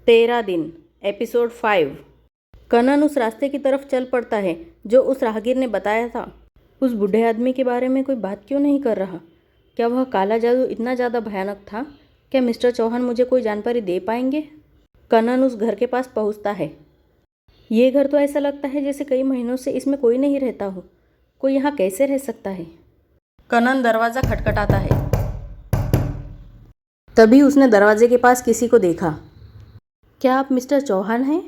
13 दिन एपिसोड 5। कनन उस रास्ते की तरफ चल पड़ता है जो उस राहगीर ने बताया था। उस बूढ़े आदमी के बारे में कोई बात क्यों नहीं कर रहा? क्या वह काला जादू इतना ज़्यादा भयानक था? क्या मिस्टर चौहान मुझे कोई जानकारी दे पाएंगे? कनन उस घर के पास पहुंचता है। ये घर तो ऐसा लगता है जैसे कई महीनों से इसमें कोई नहीं रहता हो। कोई यहाँ कैसे रह सकता है? कनन दरवाज़ा खटखटाता है। तभी उसने दरवाजे के पास किसी को देखा। क्या आप मिस्टर चौहान हैं?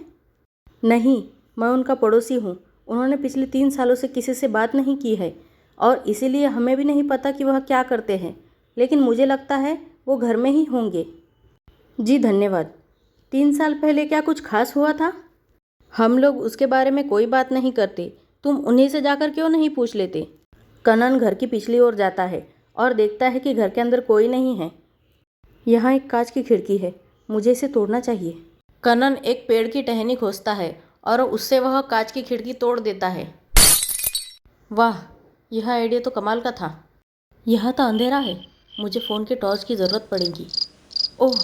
नहीं, मैं उनका पड़ोसी हूँ। उन्होंने पिछले 3 सालों से किसी से बात नहीं की है और इसीलिए हमें भी नहीं पता कि वह क्या करते हैं, लेकिन मुझे लगता है वो घर में ही होंगे। जी धन्यवाद। 3 साल पहले क्या कुछ खास हुआ था? हम लोग उसके बारे में कोई बात नहीं करते। तुम उन्हीं से जाकर क्यों नहीं पूछ लेते? कनन घर की पिछली ओर जाता है और देखता है कि घर के अंदर कोई नहीं है। यहाँ एक कांच की खिड़की है, मुझे इसे तोड़ना चाहिए। कनन एक पेड़ की टहनी खोजता है और उससे वह कांच की खिड़की तोड़ देता है। वाह, यह आइडिया तो कमाल का था। यहाँ तो अंधेरा है, मुझे फ़ोन के टॉर्च की ज़रूरत पड़ेगी। ओह,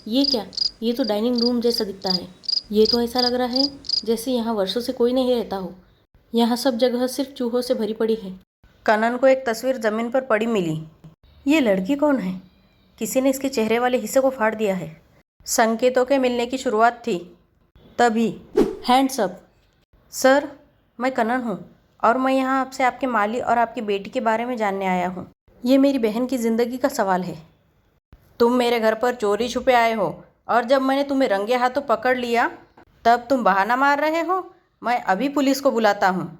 ये क्या? ये तो डाइनिंग रूम जैसा दिखता है। ये तो ऐसा लग रहा है जैसे यहाँ वर्षों से कोई नहीं रहता हो। यहाँ सब जगह सिर्फ चूहों से भरी पड़ी है। कनन को एक तस्वीर ज़मीन पर पड़ी मिली। ये लड़की कौन है? किसी ने इसके चेहरे वाले हिस्से को फाड़ दिया है। संकेतों के मिलने की शुरुआत थी। तभी हैंड्स अप। सर, मैं कनन हूँ और मैं यहाँ आपसे आपके माली और आपकी बेटी के बारे में जानने आया हूँ। ये मेरी बहन की ज़िंदगी का सवाल है। तुम मेरे घर पर चोरी छुपे आए हो और जब मैंने तुम्हें रंगे हाथों पकड़ लिया तब तुम बहाना मार रहे हो। मैं अभी पुलिस को बुलाता हूँ।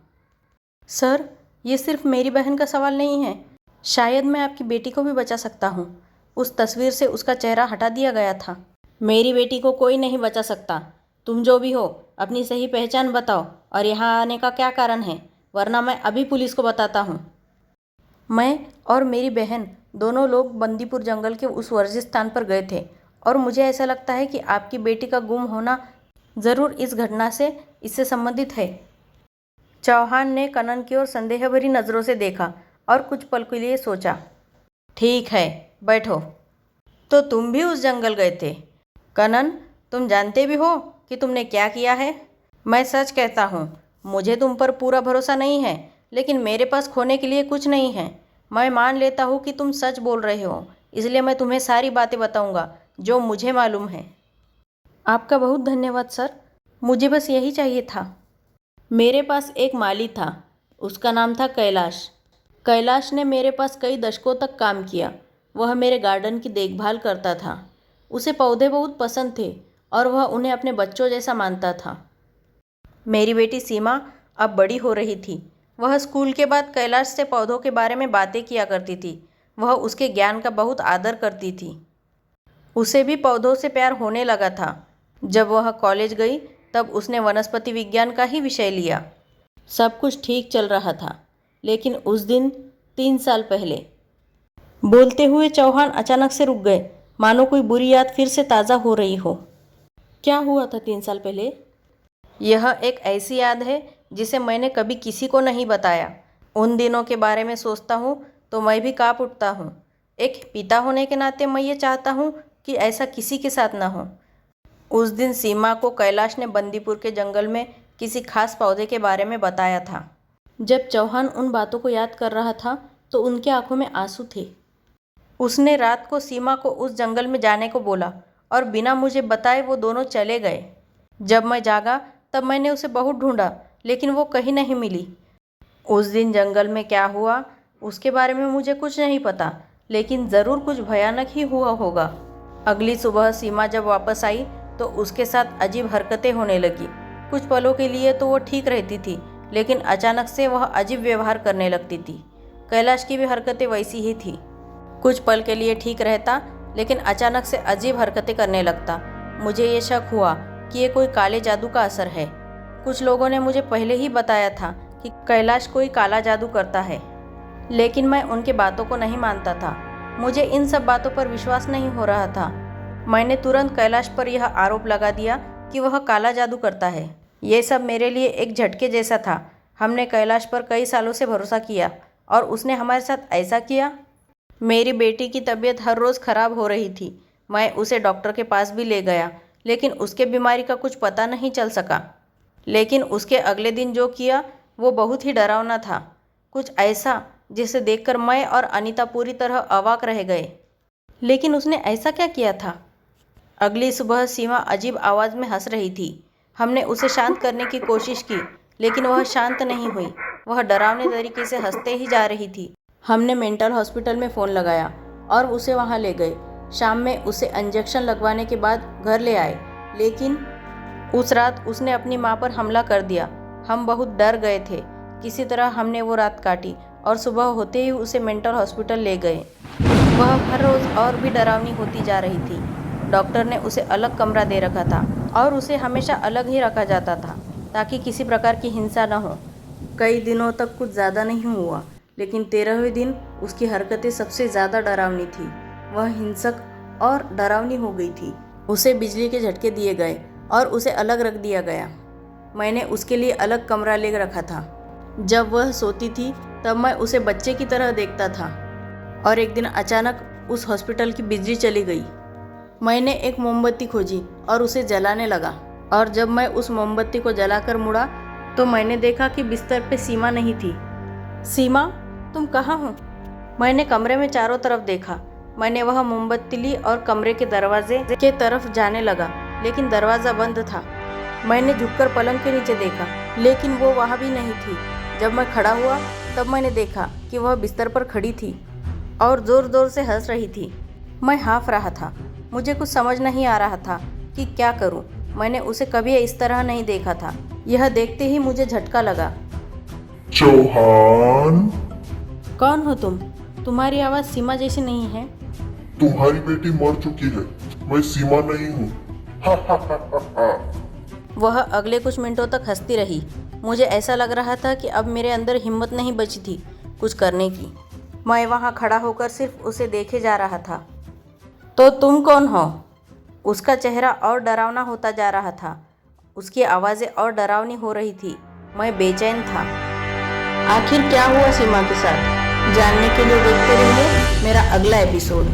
सर, ये सिर्फ मेरी बहन का सवाल नहीं है। शायद मैं आपकी बेटी को भी बचा सकता हूँ। उस तस्वीर से उसका चेहरा हटा दिया गया था। मेरी बेटी को कोई नहीं बचा सकता। तुम जो भी हो, अपनी सही पहचान बताओ और यहाँ आने का क्या कारण है, वरना मैं अभी पुलिस को बताता हूँ। मैं और मेरी बहन दोनों लोग बंदीपुर जंगल के उस वर्जित स्थान पर गए थे और मुझे ऐसा लगता है कि आपकी बेटी का गुम होना ज़रूर इस घटना से इससे संबंधित है। चौहान ने कनन की ओर संदेह भरी नज़रों से देखा और कुछ पल के लिए सोचा। ठीक है, बैठो। तो तुम भी उस जंगल गए थे? कनन, तुम जानते भी हो कि तुमने क्या किया है? मैं सच कहता हूँ, मुझे तुम पर पूरा भरोसा नहीं है, लेकिन मेरे पास खोने के लिए कुछ नहीं है। मैं मान लेता हूँ कि तुम सच बोल रहे हो, इसलिए मैं तुम्हें सारी बातें बताऊँगा जो मुझे मालूम है। आपका बहुत धन्यवाद सर, मुझे बस यही चाहिए था। मेरे पास एक माली था, उसका नाम था कैलाश। कैलाश ने मेरे पास कई दशकों तक काम किया। वह मेरे गार्डन की देखभाल करता था। उसे पौधे बहुत पसंद थे और वह उन्हें अपने बच्चों जैसा मानता था। मेरी बेटी सीमा अब बड़ी हो रही थी। वह स्कूल के बाद कैलाश से पौधों के बारे में बातें किया करती थी। वह उसके ज्ञान का बहुत आदर करती थी। उसे भी पौधों से प्यार होने लगा था। जब वह कॉलेज गई तब उसने वनस्पति विज्ञान का ही विषय लिया। सब कुछ ठीक चल रहा था, लेकिन उस दिन 3 साल पहले। बोलते हुए चौहान अचानक से रुक गए, मानो कोई बुरी याद फिर से ताज़ा हो रही हो। क्या हुआ था 3 साल पहले? यह एक ऐसी याद है जिसे मैंने कभी किसी को नहीं बताया। उन दिनों के बारे में सोचता हूँ तो मैं भी काँप उठता हूँ। एक पिता होने के नाते मैं ये चाहता हूँ कि ऐसा किसी के साथ न हो। उस दिन सीमा को कैलाश ने बंदीपुर के जंगल में किसी खास पौधे के बारे में बताया था। जब चौहान उन बातों को याद कर रहा था तो उनकी आंखों में आंसू थे। उसने रात को सीमा को उस जंगल में जाने को बोला और बिना मुझे बताए वो दोनों चले गए। जब मैं जागा तब मैंने उसे बहुत ढूंढा, लेकिन वो कहीं नहीं मिली। उस दिन जंगल में क्या हुआ उसके बारे में मुझे कुछ नहीं पता, लेकिन ज़रूर कुछ भयानक ही हुआ होगा। अगली सुबह सीमा जब वापस आई तो उसके साथ अजीब हरकतें होने लगी। कुछ पलों के लिए तो वो ठीक रहती थी, लेकिन अचानक से वह अजीब व्यवहार करने लगती थी। कैलाश की भी हरकतें वैसी ही थी। कुछ पल के लिए ठीक रहता, लेकिन अचानक से अजीब हरकतें करने लगता। मुझे ये शक हुआ कि ये कोई काले जादू का असर है। कुछ लोगों ने मुझे पहले ही बताया था कि कैलाश कोई काला जादू करता है, लेकिन मैं उनके बातों को नहीं मानता था। मुझे इन सब बातों पर विश्वास नहीं हो रहा था। मैंने तुरंत कैलाश पर यह आरोप लगा दिया कि वह काला जादू करता है। ये सब मेरे लिए एक झटके जैसा था। हमने कैलाश पर कई सालों से भरोसा किया और उसने हमारे साथ ऐसा किया। मेरी बेटी की तबीयत हर रोज़ ख़राब हो रही थी। मैं उसे डॉक्टर के पास भी ले गया, लेकिन उसके बीमारी का कुछ पता नहीं चल सका। लेकिन उसके अगले दिन जो किया वो बहुत ही डरावना था, कुछ ऐसा जिसे देखकर मैं और अनीता पूरी तरह अवाक रह गए। लेकिन उसने ऐसा क्या किया था? अगली सुबह सीमा अजीब आवाज़ में हंस रही थी। हमने उसे शांत करने की कोशिश की, लेकिन वह शांत नहीं हुई। वह डरावने तरीके से हंसते ही जा रही थी। हमने मेंटल हॉस्पिटल में फ़ोन लगाया और उसे वहां ले गए। शाम में उसे इंजेक्शन लगवाने के बाद घर ले आए, लेकिन उस रात उसने अपनी माँ पर हमला कर दिया। हम बहुत डर गए थे। किसी तरह हमने वो रात काटी और सुबह होते ही उसे मेंटल हॉस्पिटल ले गए। वह हर रोज़ और भी डरावनी होती जा रही थी। डॉक्टर ने उसे अलग कमरा दे रखा था और उसे हमेशा अलग ही रखा जाता था ताकि किसी प्रकार की हिंसा न हो। कई दिनों तक कुछ ज़्यादा नहीं हुआ, लेकिन 13वें दिन उसकी हरकतें सबसे ज़्यादा डरावनी थी। वह हिंसक और डरावनी हो गई थी। उसे बिजली के झटके दिए गए और उसे अलग रख दिया गया। मैंने उसके लिए अलग कमरा ले रखा था। जब वह सोती थी तब मैं उसे बच्चे की तरह देखता था। और एक दिन अचानक उस हॉस्पिटल की बिजली चली गई। मैंने एक मोमबत्ती खोजी और उसे जलाने लगा, और जब मैं उस मोमबत्ती को जलाकर मुड़ा तो मैंने देखा कि बिस्तर पे सीमा नहीं थी। सीमा, तुम कहाँ हो? मैंने कमरे में चारों तरफ देखा। मैंने वह मोमबत्ती ली और कमरे के दरवाजे के तरफ जाने लगा, लेकिन दरवाज़ा बंद था। मैंने झुककर पलंग के नीचे देखा, लेकिन वो वहाँ भी नहीं थी। जब मैं खड़ा हुआ तब मैंने देखा कि वह बिस्तर पर खड़ी थी और ज़ोर ज़ोर से हंस रही थी। मैं हाँफ रहा था। मुझे कुछ समझ नहीं आ रहा था कि क्या करूं। मैंने उसे कभी इस तरह नहीं देखा था। यह देखते ही मुझे झटका लगा। चौहान, कौन हो तुम? तुम्हारी आवाज़ सीमा जैसी नहीं है। तुम्हारी बेटी मर चुकी है। मैं सीमा नहीं हूँ। वह अगले कुछ मिनटों तक हंसती रही। मुझे ऐसा लग रहा था कि अब मेरे अंदर हिम्मत नहीं बची थी कुछ करने की। मैं वहाँ खड़ा होकर सिर्फ उसे देखे जा रहा था। तो तुम कौन हो? उसका चेहरा और डरावना होता जा रहा था। उसकी आवाज़ें और डरावनी हो रही थी। मैं बेचैन था। आखिर क्या हुआ सीमा के साथ? जानने के लिए देखते रहिए मेरा अगला एपिसोड।